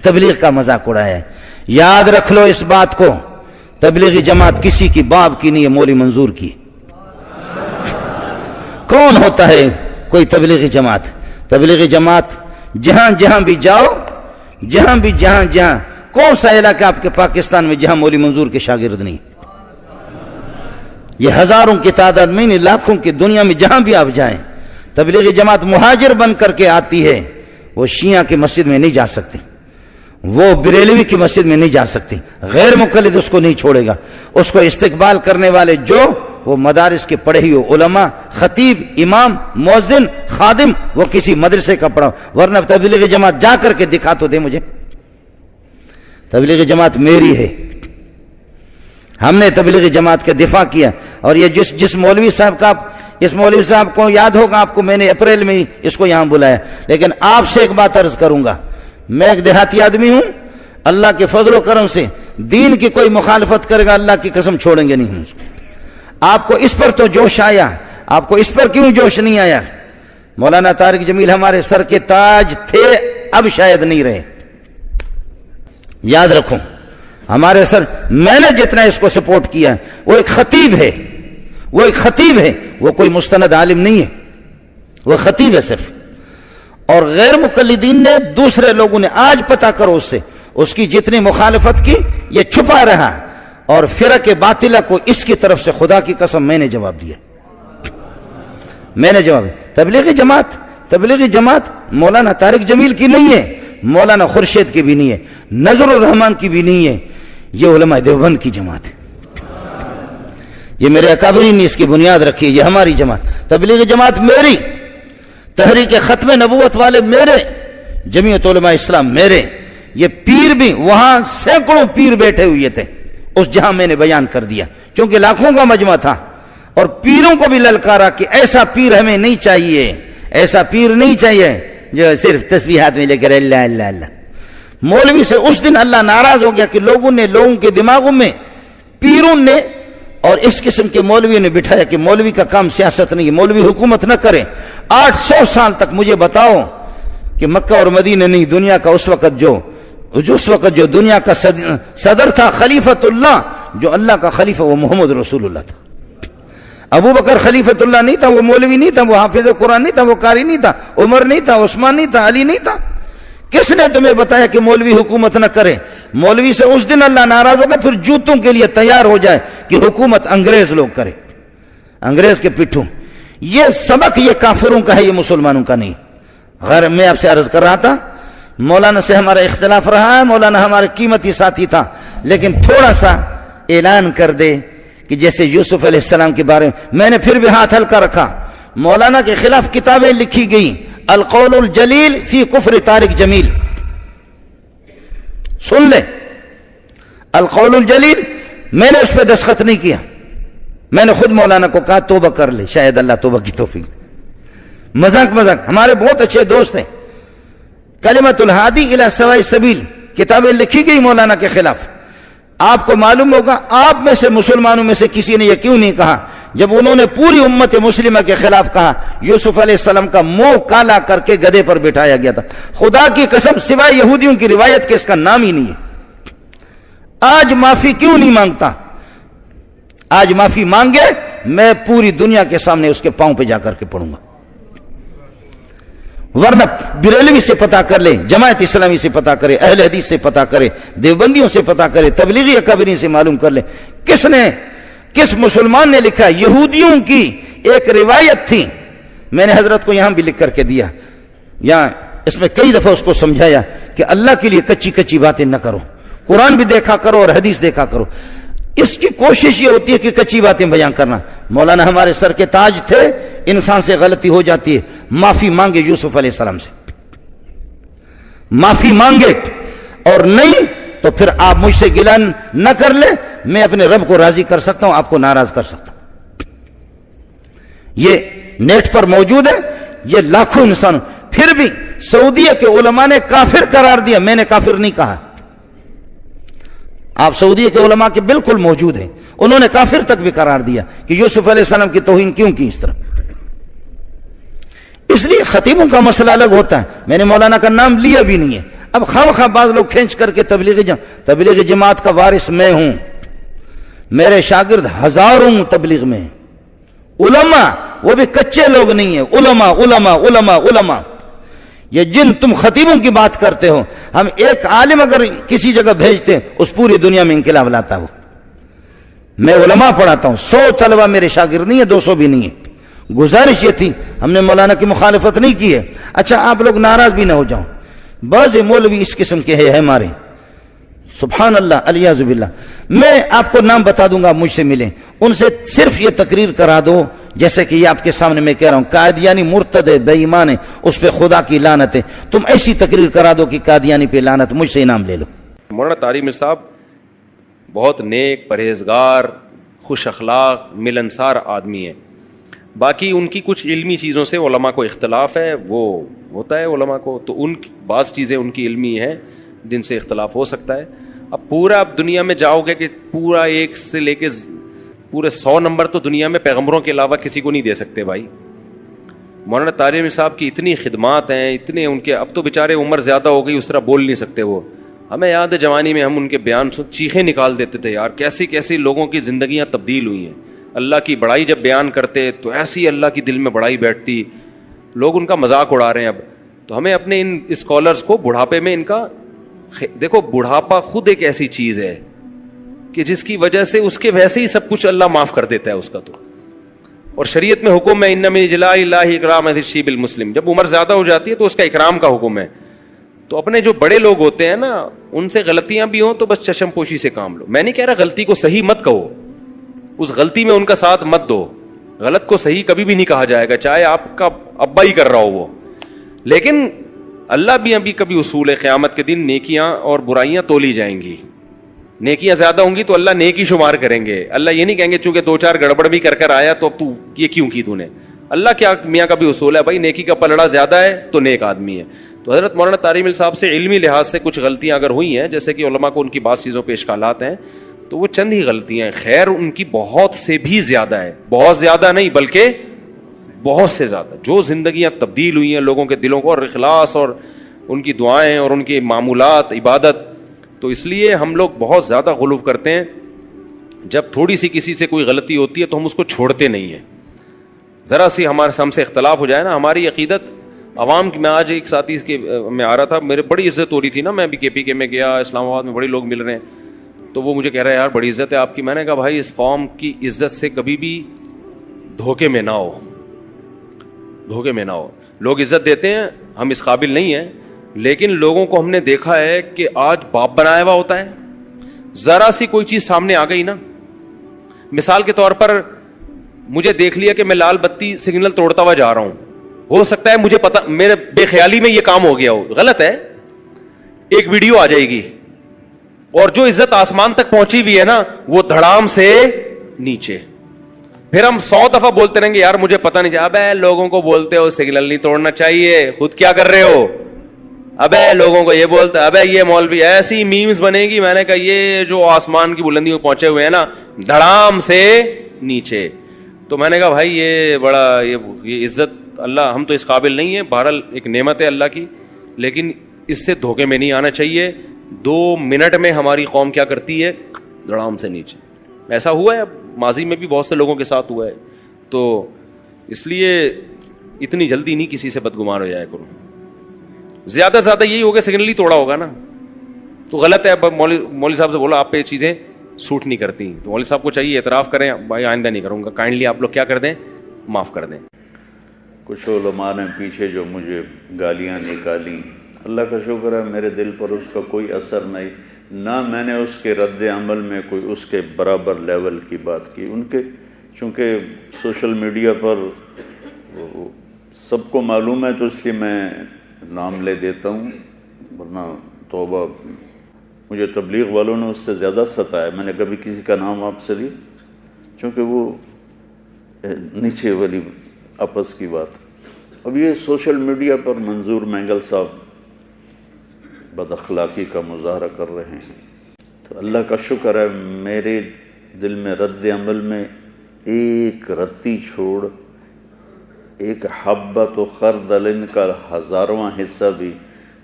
تبلیغ کا مذاق اڑایا ہے۔ یاد رکھ لو اس بات کو، تبلیغی جماعت کسی کی باپ کی نہیں ہے، مولوی منظور کی۔ کون ہوتا ہے کوئی تبلیغی جماعت؟ تبلیغی جماعت جہاں جہاں بھی جاؤ، جہاں کون سا علاقہ آپ کے پاکستان میں جہاں مولوی منظور کے شاگرد نہیں؟ یہ ہزاروں کی تعداد میں نہیں، لاکھوں کی دنیا میں جہاں بھی آپ جائیں، تبلیغی جماعت مہاجر بن کر کے آتی ہے۔ وہ شیعہ کی مسجد میں نہیں جا سکتی، وہ بریلوی کی مسجد میں نہیں جا سکتی، غیر مقلد اس کو نہیں چھوڑے گا۔ اس کو استقبال کرنے والے جو وہ مدارس کے پڑھے ہوئے علماء، خطیب، امام، مؤذن، خادم، وہ کسی مدرسے کا پڑھا، ورنہ تبلیغی جماعت جا کر کے دکھا تو دے مجھے۔ تبلیغی جماعت میری ہے، ہم نے تبلیغی جماعت کا دفاع کیا۔ اور یہ جس مولوی صاحب کا، اس مولوی صاحب کو یاد ہوگا آپ کو، میں نے اپریل میں اس کو یہاں بلایا، لیکن آپ سے ایک بات عرض کروں گا، میں ایک دیہاتی آدمی ہوں، اللہ کے فضل و کرم سے دین کی کوئی مخالفت کرے گا اللہ کی قسم چھوڑیں گے نہیں ہم اس کو۔ آپ کو اس پر تو جوش آیا، آپ کو اس پر کیوں جوش نہیں آیا؟ مولانا طارق جمیل ہمارے سر کے تاج تھے، اب شاید نہیں رہے۔ یاد رکھو ہمارے سر، میں نے جتنا اس کو سپورٹ کیا ہے، وہ ایک خطیب ہے، وہ کوئی مستند عالم نہیں ہے، وہ خطیب ہے صرف۔ اور غیر مقلدین نے، دوسرے لوگوں نے، آج پتہ کرو اس سے، اس کی جتنی مخالفت کی یہ چھپا رہا، اور فرق باطلہ کو اس کی طرف سے خدا کی قسم میں نے جواب دیا، میں نے جواب دیا۔ تبلیغی جماعت مولانا طارق جمیل کی نہیں ہے، مولانا خورشید کی بھی نہیں ہے، نظر الرحمان کی بھی نہیں ہے، یہ علماء دیوبند کی جماعت ہے۔ یہ میرے اکابرین نے اس کی بنیاد رکھی ہے، یہ ہماری جماعت۔ تبلیغی جماعت میری، تحریک ختم نبوت والے میرے، جمعیت علماء اسلام میرے۔ یہ پیر بھی، وہاں سینکڑوں پیر بیٹھے ہوئے تھے اس جہاں میں نے بیان کر دیا، چونکہ لاکھوں کا مجمع تھا، اور پیروں کو بھی للکارا کہ ایسا پیر ہمیں نہیں چاہیے، ایسا پیر نہیں چاہیے جو صرف تسبیحات میں لے کر اللہ اللہ اللہ۔ مولوی سے اس دن اللہ ناراض ہو گیا کہ لوگوں کے دماغوں میں، پیروں نے اور اس قسم کے مولوی نے بٹھایا کہ مولوی کا کام سیاست نہیں ہے، مولوی حکومت نہ کرے۔ 800 سال تک مجھے بتاؤ کہ مکہ اور مدینہ نہیں، دنیا کا اس وقت جو دنیا کا صدر تھا، خلیفۃ اللہ، جو اللہ کا خلیفہ، وہ محمد رسول اللہ تھا۔ ابو بکر خلیفۃ اللہ نہیں تھا، وہ مولوی نہیں تھا، وہ حافظ قرآن نہیں تھا، وہ قاری نہیں تھا، عمر نہیں تھا، عثمان نہیں تھا، علی نہیں تھا۔ کس نے تمہیں بتایا کہ مولوی حکومت نہ کرے؟ مولوی سے اس دن اللہ ناراض ہوگا، پھر جوتوں کے لیے تیار ہو جائے کہ حکومت انگریز لوگ کرے، انگریز کے پٹھوں۔ یہ سبق یہ کافروں کا ہے، یہ مسلمانوں کا نہیں۔ غیر میں آپ سے عرض کر رہا تھا، مولانا سے ہمارا اختلاف رہا ہے، مولانا ہمارے قیمتی ساتھی تھا، لیکن تھوڑا سا اعلان کر دے کہ جیسے یوسف علیہ السلام کے بارے میں نے پھر بھی ہاتھ ہلکا رکھا، مولانا کے خلاف کتابیں لکھی گئی، القول الجلیل فی کفر طارق جمیل، سن لے، القول الجلیل، میں نے اس پہ دستخط نہیں کیا، میں نے خود مولانا کو کہا توبہ کر لے، شاید اللہ توبہ کی توفیق دے۔ مذاق ہمارے بہت اچھے دوست ہیں، کلمۃ الہادی الی سواء السبیل کتابیں لکھی گئی مولانا کے خلاف۔ آپ کو معلوم ہوگا، آپ میں سے مسلمانوں میں سے کسی نے یہ کیوں نہیں کہا جب انہوں نے پوری امت مسلمہ کے خلاف کہا، یوسف علیہ السلام کا منہ کالا کر کے گدھے پر بٹھایا گیا تھا۔ خدا کی قسم سوائے یہودیوں کی روایت کے اس کا نام ہی نہیں ہے۔ آج معافی کیوں نہیں مانگتا؟ آج معافی مانگے، میں پوری دنیا کے سامنے اس کے پاؤں پہ جا کر کے پڑوں گا۔ ورنہ بریلوی سے پتا کر لے، جماعت اسلامی سے پتا کرے، اہل حدیث سے پتا کرے، دیوبندیوں سے پتا کرے، تبلیغی اکابرین سے معلوم کر لے، کس مسلمان نے لکھا؟ یہودیوں کی ایک روایت تھی، میں نے حضرت کو یہاں بھی لکھ کر کے دیا، یہاں اس میں کئی دفعہ اس کو سمجھایا کہ اللہ کے لیے کچی باتیں نہ کرو، قرآن بھی دیکھا کرو اور حدیث دیکھا کرو۔ اس کی کوشش یہ ہوتی ہے کہ کچی باتیں بیان کرنا۔ مولانا ہمارے سر کے تاج تھے، انسان سے غلطی ہو جاتی ہے، معافی مانگے یوسف علیہ السلام سے، معافی مانگے، اور نہیں تو پھر آپ مجھ سے گلہ نہ کر لے، میں اپنے رب کو راضی کر سکتا ہوں، آپ کو ناراض کر سکتا ہوں۔ یہ نیٹ پر موجود ہے، یہ لاکھوں انسان، پھر بھی سعودیہ کے علماء نے کافر قرار دیا، میں نے کافر نہیں کہا۔ آپ سعودیہ کے علماء کے بالکل موجود ہیں، انہوں نے کافر تک بھی قرار دیا کہ یوسف علیہ السلام کی توہین کیوں کی اس طرح۔ اس لیے خطیبوں کا مسئلہ الگ ہوتا ہے، میں نے مولانا کا نام لیا بھی نہیں ہے، اب خواہ بعض لوگ کھینچ کر کے تبلیغی جماعت کا وارث میں ہوں، میرے شاگرد ہزاروں تبلیغ میں ہیں، علماء وہ بھی کچے لوگ نہیں ہیں، علماء علماء علماء علماء. یہ جن تم خطیبوں کی بات کرتے ہو، ہم ایک عالم اگر کسی جگہ بھیجتے اس پوری دنیا میں انقلاب لاتا ہو. میں علماء پڑھاتا ہوں، 100 طلبہ میرے شاگرد نہیں ہے، 200 بھی نہیں ہے. گزارش یہ تھی، ہم نے مولانا کی مخالفت نہیں کی ہے. اچھا آپ لوگ ناراض بھی نہ ہو جاؤ، بعض مولوی اس قسم کے ہیں ہمارے، سبحان اللہ الیاذ باللہ. میں آپ کو نام بتا دوں گا، مجھ سے ملیں، ان سے صرف یہ تقریر کرا دو جیسے کہ یہ آپ کے سامنے میں کہہ رہا ہوں، قادیانی مرتد ہے، بے ایمان ہے، اس پہ خدا کی لعنت ہے. تم ایسی تقریر کرا دو کہ قادیانی پہ لعنت، مجھ سے انعام لے لو. مولانا طارق میر صاحب بہت نیک، پرہیزگار، خوش اخلاق، ملنسار آدمی ہیں. باقی ان کی کچھ علمی چیزوں سے علماء کو اختلاف ہے، وہ ہوتا ہے علماء کو، تو ان بعض چیزیں ان کی علمی ہیں جن سے اختلاف ہو سکتا ہے. اب پورا دنیا میں جاؤ گے کہ پورا 1 سے لے کے پورے 100 نمبر تو دنیا میں پیغمبروں کے علاوہ کسی کو نہیں دے سکتے بھائی. مولانا طارق میر صاحب کی اتنی خدمات ہیں، اتنے ان کے، اب تو بیچارے عمر زیادہ ہو گئی، اس طرح بول نہیں سکتے وہ. ہمیں یاد ہے جوانی میں ہم ان کے بیان سن چیخیں نکال دیتے تھے یار، کیسی کیسی لوگوں کی زندگیاں تبدیل ہوئی ہیں. اللہ کی بڑائی جب بیان کرتے تو ایسی اللہ کی دل میں بڑائی بیٹھتی. لوگ ان کا مذاق اڑا رہے ہیں اب. تو ہمیں اپنے ان اسکالرس کو بڑھاپے میں ان کا دیکھو، بڑھاپا خود ایک ایسی چیز ہے کہ جس کی وجہ سے اس کے ویسے ہی سب کچھ اللہ معاف کر دیتا ہے اس کا. تو اور شریعت میں حکم ہے، ان من اجلاء اللہ اکرام الشیب المسلم، جب عمر زیادہ ہو جاتی ہے تو اس کا اکرام کا حکم ہے. تو اپنے جو بڑے لوگ ہوتے ہیں نا، ان سے غلطیاں بھی ہوں تو بس چشم پوشی سے کام لو. میں نہیں کہہ رہا غلطی کو صحیح مت کہو، اس غلطی میں ان کا ساتھ مت دو. غلط کو صحیح کبھی بھی نہیں کہا جائے گا، چاہے آپ کا ابا ہی کر رہا ہو وہ. لیکن اللہ بھی ابھی کبھی اصول ہے، قیامت کے دن نیکیاں اور برائیاں تولی جائیں گی. نیکیاں زیادہ ہوں گی تو اللہ نیکی شمار کریں گے. اللہ یہ نہیں کہیں گے چونکہ 2-4 گڑبڑ بھی کر آیا تو اب تو یہ کیوں کی تو نے. اللہ کیا میاں کا بھی اصول ہے بھائی، نیکی کا پلڑا زیادہ ہے تو نیک آدمی ہے. تو حضرت مولانا طارق میر صاحب سے علمی لحاظ سے کچھ غلطیاں اگر ہوئی ہیں، جیسے کہ علماء کو ان کی بعض چیزوں پہ اشکالات ہیں، تو وہ چند ہی غلطیاں ہیں. خیر ان کی بہت سے بھی زیادہ ہے، بہت زیادہ نہیں بلکہ بہت سے زیادہ، جو زندگیاں تبدیل ہوئی ہیں لوگوں کے دلوں کو، اور اخلاص اور ان کی دعائیں اور ان کے معمولات، عبادت. تو اس لیے ہم لوگ بہت زیادہ غلو کرتے ہیں. جب تھوڑی سی کسی سے کوئی غلطی ہوتی ہے تو ہم اس کو چھوڑتے نہیں ہیں. ذرا سی ہم سے اختلاف ہو جائے نا، ہماری عقیدت عوام کی. میں آج ایک ساتھی کے میں آ رہا تھا، میرے بڑی عزت ہو رہی تھی نا، میں ابھی KPK میں گیا، اسلام آباد میں بڑے لوگ مل رہے ہیں، تو وہ مجھے کہہ رہا ہے یار بڑی عزت ہے آپ کی. میں نے کہا بھائی اس قوم کی عزت سے کبھی بھی دھوکے میں نہ ہو، دھوکے میں نہ ہو. لوگ عزت دیتے ہیں، ہم اس قابل نہیں ہیں، لیکن لوگوں کو ہم نے دیکھا ہے کہ آج باپ بنایا ہوا ہوتا ہے. ذرا سی کوئی چیز سامنے آ گئی نا، مثال کے طور پر مجھے دیکھ لیا کہ میں لال بتی سگنل توڑتا ہوا جا رہا ہوں، ہو سکتا ہے مجھے پتا، میرے بے خیالی میں یہ کام ہو گیا ہو، غلط ہے، ایک ویڈیو آ جائے گی اور جو عزت آسمان تک پہنچی ہوئی ہے نا وہ دھڑام سے نیچے. پھر ہم 100 دفعہ بولتے رہیں گے یار مجھے پتا نہیں. ابے لوگوں کو بولتے ہو سگنل نہیں توڑنا چاہیے، خود کیا کر رہے ہو؟ ابے لوگوں کو یہ بولتا، ابے یہ مولوی، ایسی میمز بنے گی. میں نے کہا یہ جو آسمان کی بلندی میں پہنچے ہوئے ہیں نا، دھڑام سے نیچے. تو میں نے کہا بھائی یہ بڑا یہ عزت اللہ، ہم تو اس قابل نہیں ہیں. بہرحال ایک نعمت ہے اللہ کی، لیکن اس سے دھوکے میں نہیں آنا چاہیے. 2 منٹ میں ہماری قوم کیا کرتی ہے؟ دھڑام سے نیچے. ایسا ہوا ہے ماضی میں بھی بہت سے لوگوں کے ساتھ ہوا ہے. تو اس لیے اتنی جلدی نہیں کسی سے بدگمان ہو جائے کرو. زیادہ سے زیادہ یہی ہوگا سگنل ہی توڑا ہوگا نا تو غلط ہے. مولوی صاحب سے بولو آپ پہ یہ چیزیں سوٹ نہیں کرتی، تو مولوی صاحب کو چاہیے اعتراف کریں، بھائی آئندہ نہیں کروں گا، کائنڈلی آپ لوگ کیا کر دیں، معاف کر دیں. کچھ علماء نے پیچھے جو مجھے گالیاں نکالی، اللہ کا شکر ہے میرے دل پر اس کا کوئی اثر نہیں، نہ میں نے اس کے رد عمل میں کوئی اس کے برابر لیول کی بات کی. ان کے چونکہ سوشل میڈیا پر سب کو معلوم ہے تو اس لیے میں نام لے دیتا ہوں، ورنہ توبہ. مجھے تبلیغ والوں نے اس سے زیادہ ستایا، میں نے کبھی کسی کا نام آپ سے لی، چونکہ وہ نیچے والی آپس کی بات. اب یہ سوشل میڈیا پر منظور مینگل صاحب بد اخلاقی کا مظاہرہ کر رہے ہیں، تو اللہ کا شکر ہے میرے دل میں رد عمل میں ایک رتی چھوڑ، ایک حبۃ و خردل کا 1000واں حصہ بھی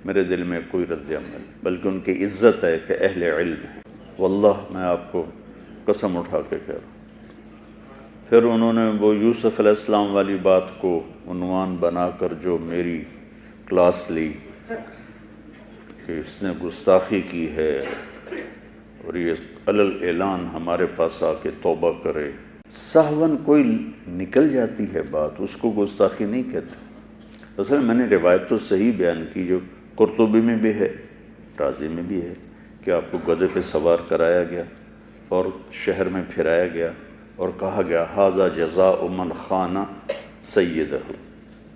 میرے دل میں کوئی رد عمل، بلکہ ان کی عزت ہے کہ اہل علم ہے۔ واللہ میں آپ کو قسم اٹھا کے کہہ رہا ہوں۔ پھر انہوں نے وہ یوسف علیہ السلام والی بات کو عنوان بنا کر جو میری کلاس لی کہ اس نے گستاخی کی ہے اور یہ علل اعلان ہمارے پاس آ کے توبہ کرے۔ سہون کوئی نکل جاتی ہے بات، اس کو گستاخی نہیں کہتے۔ اصل میں نے روایت تو صحیح بیان کی جو قرطبی میں بھی ہے، رازی میں بھی ہے، کہ آپ کو گدھے پہ سوار کرایا گیا اور شہر میں پھرایا گیا اور کہا گیا ھذا جزاء من خان سیدہ۔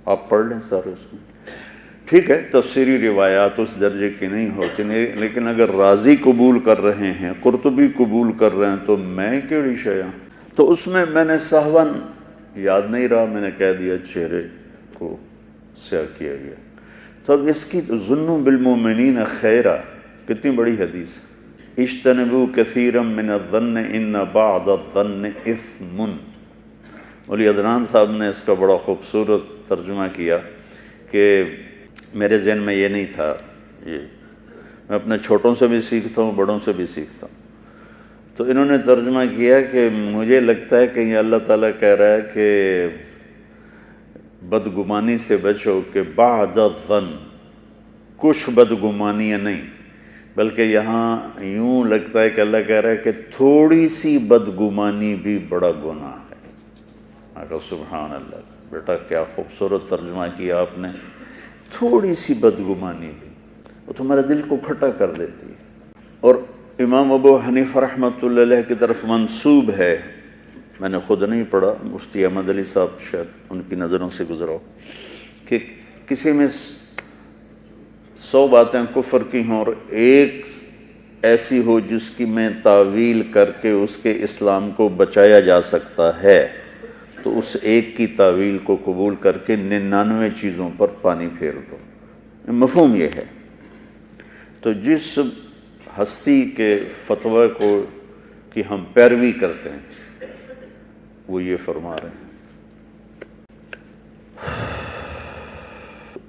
آپ پڑھ لیں سارے اس میں۔ ٹھیک ہے، تفسیری روایات اس درجے کی نہیں ہوتی، لیکن اگر رازی قبول کر رہے ہیں، قرطبی قبول کر رہے ہیں، تو میں کیڑی شیاں؟ تو اس میں نے سہون یاد نہیں رہا، میں نے کہہ دیا چہرے کو سیاہ کیا گیا۔ تو اب اس کی ظنوا بالمؤمنین خیرا کتنی بڑی حدیث ہے۔ اجتنبوا کثیرا من الظن ان بعض الظن اثم۔ مولی عدنان صاحب نے اس کا بڑا خوبصورت ترجمہ کیا کہ میرے ذہن میں یہ نہیں تھا، یہ میں اپنے چھوٹوں سے بھی سیکھتا ہوں، بڑوں سے بھی سیکھتا ہوں۔ تو انہوں نے ترجمہ کیا کہ مجھے لگتا ہے کہ یہ اللہ تعالیٰ کہہ رہا ہے کہ بدگمانی سے بچو، کہ بعد الظن، کچھ بدگمانیاں نہیں، بلکہ یہاں یوں لگتا ہے کہ اللہ کہہ رہا ہے کہ تھوڑی سی بدگمانی بھی بڑا گناہ ہے۔ آقا سبحان اللہ، بیٹا کیا خوبصورت ترجمہ کیا آپ نے۔ تھوڑی سی بدگمانی بھی وہ تمہارے دل کو کھٹا کر دیتی ہے۔ اور امام ابو حنیفہ رحمۃ اللہ علیہ کی طرف منسوب ہے، میں نے خود نہیں پڑھا، مفتی احمد علی صاحب شاید ان کی نظروں سے گزرا ہو، کہ کسی میں 100 باتیں کفر کی ہوں اور ایک ایسی ہو جس کی میں تعویل کر کے اس کے اسلام کو بچایا جا سکتا ہے، تو اس ایک کی تعویل کو قبول کر کے 99 چیزوں پر پانی پھیر دو۔ مفہوم یہ ہے۔ تو جس ہستی کے فتویٰ کو کہ ہم پیروی کرتے ہیں، وہ یہ فرما رہے ہیں۔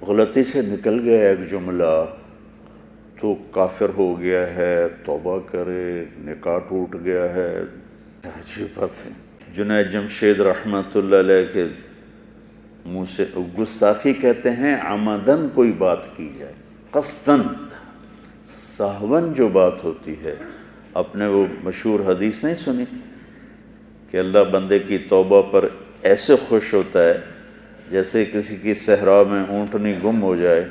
غلطی سے نکل گیا ایک جملہ تو کافر ہو گیا ہے، توبہ کرے، نکاح ٹوٹ گیا ہے، عجیب بات ہے۔ جنید جمشید رحمۃ اللہ علیہ کے منہ سے گستاخی کہتے ہیں عمدن کوئی بات کی جائے، قصدن۔ سہون جو بات ہوتی ہے، اپنے وہ مشہور حدیث نہیں سنی کہ اللہ بندے کی توبہ پر ایسے خوش ہوتا ہے جیسے کسی کی صحرا میں اونٹنی گم ہو جائے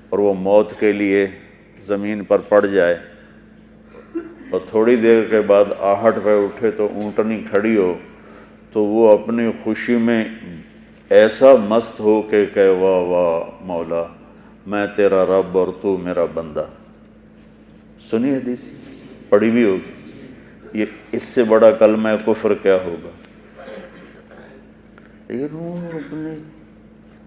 اور وہ موت کے لیے زمین پر پڑ جائے اور تھوڑی دیر کے بعد آہٹ پہ اٹھے تو اونٹنی کھڑی ہو، تو وہ اپنی خوشی میں ایسا مست ہو کہ کہے واہ واہ مولا، میں تیرا رب اور تو میرا بندہ۔ سنی حدیث، پڑھی بھی ہوگی۔ یہ اس سے بڑا کلمہ کفر کیا ہوگا؟ لیکن وہ اپنے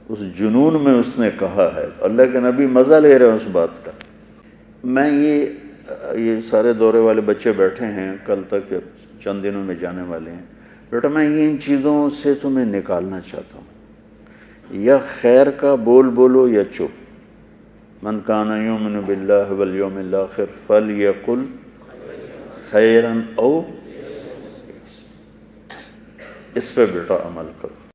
اس جنون میں اس نے کہا ہے، اللہ کے نبی مزہ لے رہے ہیں اس بات کا۔ میں یہ سارے دورے والے بچے بیٹھے ہیں، کل تک چند دنوں میں جانے والے ہیں، بیٹا میں یہ ان چیزوں سے تمہیں نکالنا چاہتا ہوں، یا خیر کا بول بولو یا چپ۔ من کان یؤمن باللہ والیوم الآخر فلیقل خیرا او، اس پہ بیٹا عمل کرو۔